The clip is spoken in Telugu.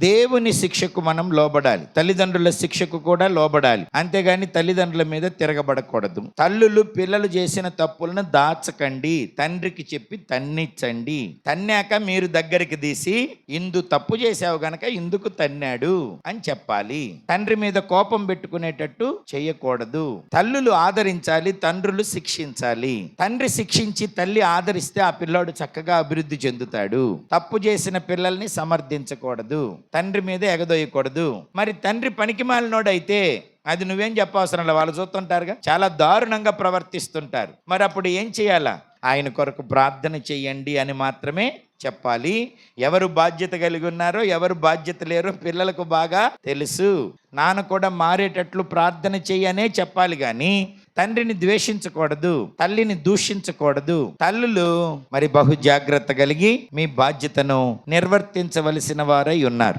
దేవుని శిక్షకు మనం లోబడాలి, తల్లిదండ్రుల శిక్షకు కూడా లోబడాలి. అంతేగాని తల్లిదండ్రుల మీద తిరగబడకూడదు. తల్లులు పిల్లలు చేసిన తప్పులను దాచకండి, తండ్రికి చెప్పి తన్నిచ్చండి. తన్నాక మీరు దగ్గరికి తీసి ఇందు తప్పు చేసావు గనక ఇందుకు తన్నాడు అని చెప్పాలి. తండ్రి మీద కోపం పెట్టుకునేటట్టు చేయకూడదు. తల్లులు ఆదరించాలి, తండ్రులు శిక్షించాలి. తండ్రి శిక్షించి తల్లి ఆదరిస్తే ఆ పిల్లాడు చక్కగా అభివృద్ధి చెందుతాడు. తప్పు చేసిన పిల్లల్ని సమర్థించకూడదు, తండ్రి మీద ఎగదొయ్యకూడదు. మరి తండ్రి పనికిమాలినోడైతే అది నువ్వేం చెప్పవసరం లేదు, వాళ్ళు చూస్తుంటారుగా, చాలా దారుణంగా ప్రవర్తిస్తుంటారు. మరి అప్పుడు ఏం చేయాలా? ఆయన కొరకు ప్రార్థన చెయ్యండి అని మాత్రమే చెప్పాలి. ఎవరు బాధ్యత కలిగి ఉన్నారో ఎవరు బాధ్యత లేరో పిల్లలకు బాగా తెలుసు. నాన్న కూడా మారేటట్లు ప్రార్థన చెయ్యనే చెప్పాలి కానీ తండ్రిని ద్వేషించకూడదు, తల్లిని దూషించకూడదు. తల్లులు మరి బహు జాగ్రత్త కలిగి మీ బాధ్యతను నిర్వర్తించవలసిన వారై ఉన్నారు.